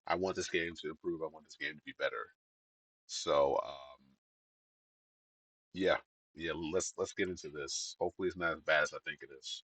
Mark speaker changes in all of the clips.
Speaker 1: I want this game to improve. I want this game to be better. So yeah, yeah. Let's get into this. Hopefully, it's not as bad as I think it is.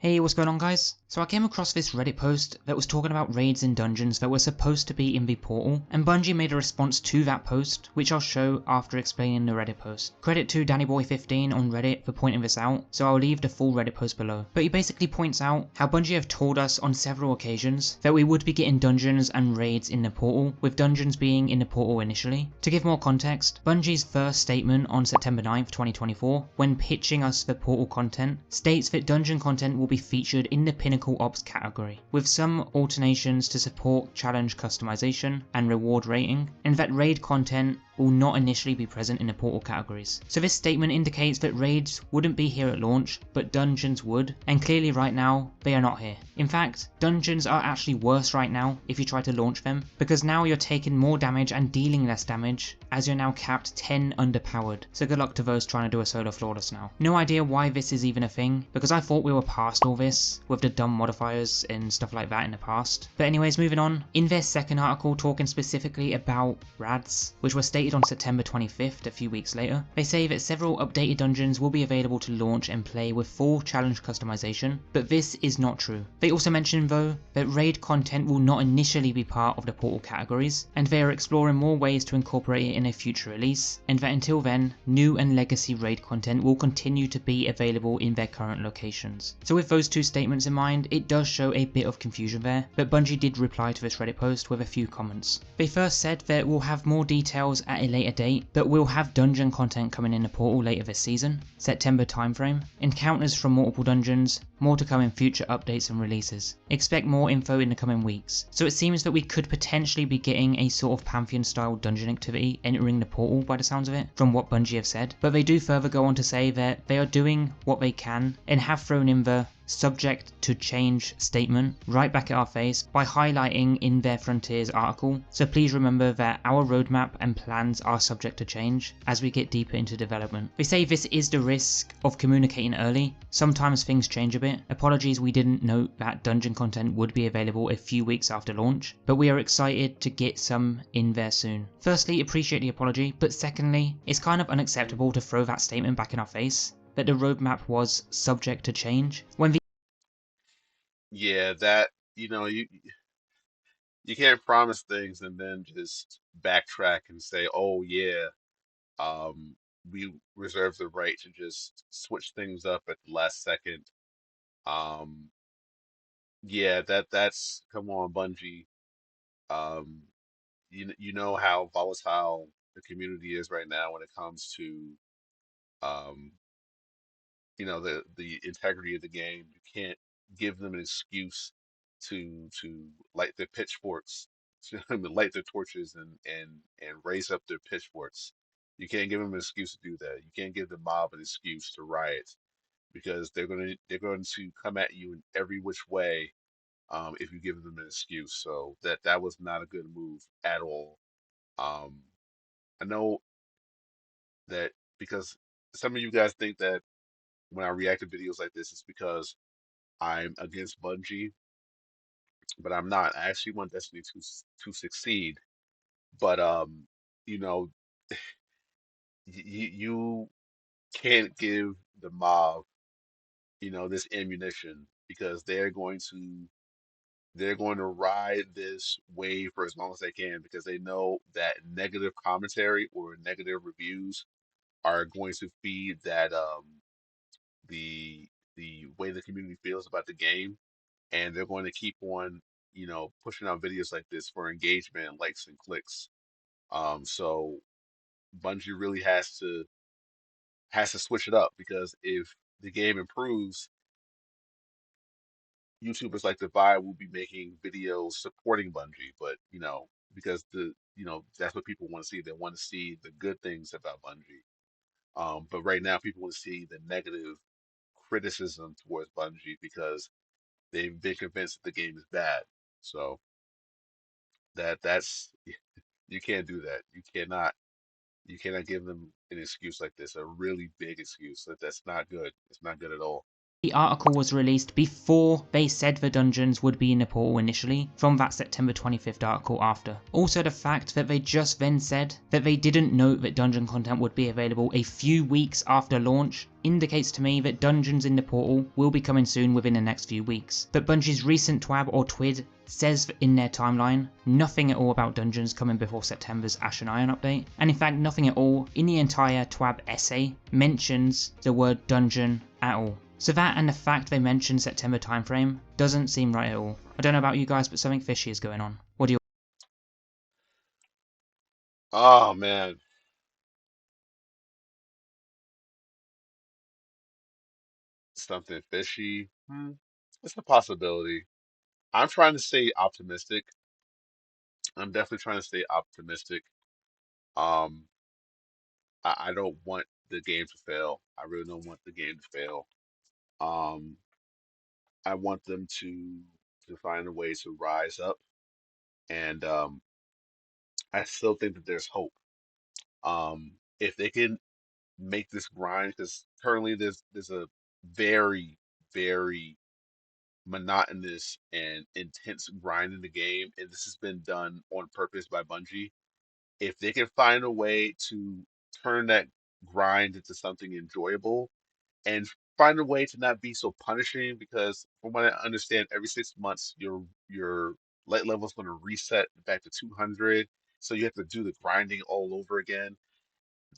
Speaker 2: Hey, what's going on, guys? So I came across this Reddit post that was talking about raids and dungeons that were supposed to be in the portal, and Bungie made a response to that post, which I'll show after explaining the Reddit post. Credit to DannyBoy15 on Reddit for pointing this out, so I'll leave the full Reddit post below. But he basically points out how Bungie have told us on several occasions that we would be getting dungeons and raids in the portal, with dungeons being in the portal initially. To give more context, Bungie's first statement on September 9th, 2024, when pitching us the portal content, states that dungeon content will be featured in the Pinnacle Ops category, with some alternations to support challenge customization and reward rating, and that raid content will not initially be present in the portal categories. So this statement indicates that raids wouldn't be here at launch, but dungeons would, and clearly right now, they are not here. In fact, dungeons are actually worse right now if you try to launch them, because now you're taking more damage and dealing less damage, as you're now capped 10 underpowered, so good luck to those trying to do a solo flawless now. No idea why this is even a thing, because I thought we were past all this, with the dumb modifiers and stuff like that in the past. But anyways, moving on, in their second article talking specifically about rads, which were stated on September 25th, a few weeks later, they say that several updated dungeons will be available to launch and play with full challenge customization, but this is not true. They also mentioned though, that raid content will not initially be part of the portal categories, and they are exploring more ways to incorporate it in a future release, and that until then, new and legacy raid content will continue to be available in their current locations. So with those two statements in mind, it does show a bit of confusion there, but Bungie did reply to this Reddit post with a few comments. They first said that we'll have more details at a later date, but we'll have dungeon content coming in the portal later this season, September timeframe, encounters from multiple dungeons, more to come in future updates and releases. Expect more info in the coming weeks. So it seems that we could potentially be getting a sort of Pantheon style dungeon activity entering the portal by the sounds of it, from what Bungie have said, but they do further go on to say that they are doing what they can and have thrown in the subject to change statement right back at our face by highlighting in their Frontiers article, so please remember that our roadmap and plans are subject to change as we get deeper into development. They say this is the risk of communicating early, sometimes things change a bit. Apologies we didn't note that dungeon content would be available a few weeks after launch, but we are excited to get some in there soon. Firstly, appreciate the apology, but secondly, it's kind of unacceptable to throw that statement back in our face, that the roadmap was subject to change, when the
Speaker 1: Yeah, that you can't promise things and then just backtrack and say, oh yeah, um, we reserve the right to just switch things up at the last second. Um, yeah, that's come on, Bungie. Um, you know how volatile the community is right now when it comes to um, the integrity of the game. You can't give them an excuse to light their pitchforks, to light their torches and raise up their pitchforks. You can't give them an excuse to do that. You can't give the mob an excuse to riot because they're going to come at you in every which way if you give them an excuse. So that was not a good move at all. Um, I know that because some of you guys think that when I react to videos like this, it's because I'm against Bungie, but I'm not. I actually want Destiny to succeed. But you know, you can't give the mob, this ammunition because they're going to ride this wave for as long as they can because they know that negative commentary or negative reviews are going to feed that the the way the community feels about the game, and they're going to keep on, pushing out videos like this for engagement, likes, and clicks. So Bungie really has to switch it up because if the game improves, YouTubers like the Vibe will be making videos supporting Bungie, but because that's what people want to see. They want to see the good things about Bungie. But right now, people want to see the negative criticism towards Bungie because they've been convinced that the game is bad. So that's you can't do that. You cannot give them an excuse like this, a really big excuse. That's not good. It's not good at all.
Speaker 2: The article was released before they said the dungeons would be in the portal initially, from that September 25th article after. Also the fact that they just then said that they didn't know that dungeon content would be available a few weeks after launch indicates to me that dungeons in the portal will be coming soon within the next few weeks. But Bungie's recent twab or twid says in their timeline nothing at all about dungeons coming before September's Ash and Iron update, and in fact nothing at all in the entire twab essay mentions the word dungeon at all. So that and the fact they mentioned September timeframe doesn't seem right at all. I don't know about you guys, but something fishy is going on. What do you?
Speaker 1: Oh man, something fishy. It's a possibility. I'm trying to stay optimistic. I'm definitely trying to stay optimistic. Um, I don't want the game to fail. I really don't want the game to fail. Um, I want them to find a way to rise up, and I still think that there's hope. If they can make this grind, because currently there's a very very monotonous and intense grind in the game, and this has been done on purpose by Bungie. If they can find a way to turn that grind into something enjoyable and find a way to not be so punishing, because from what I understand, every 6 months your light level is going to reset back to 200, so you have to do the grinding all over again.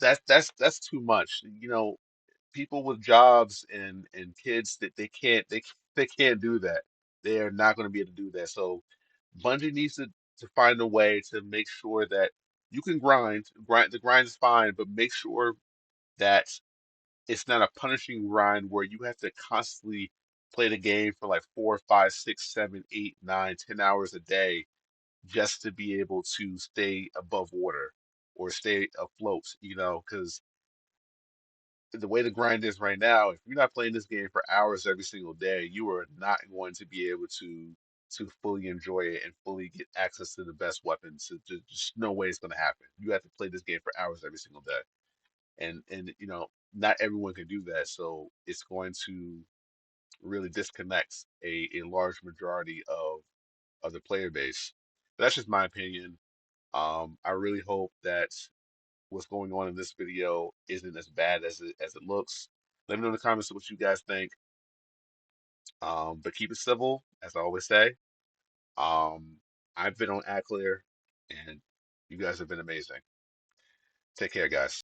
Speaker 1: That's too much. People with jobs and kids that they can't do that. They are not going to be able to do that. So Bungie needs to find a way to make sure that you can grind. The grind is fine, but make sure that it's not a punishing grind where you have to constantly play the game for like 4, 5, 6, 7, 8, 9, 10 hours a day just to be able to stay above water or stay afloat. Because the way the grind is right now, if you're not playing this game for hours every single day, you are not going to be able to fully enjoy it and fully get access to the best weapons. Just no way it's going to happen. You have to play this game for hours every single day, and not everyone can do that. So it's going to really disconnect a large majority of the player base. But that's just my opinion. I really hope that what's going on in this video isn't as bad as it looks. Let me know in the comments what you guys think. But keep it civil, as I always say. Um, I've been on AdClear, and you guys have been amazing. Take care, guys.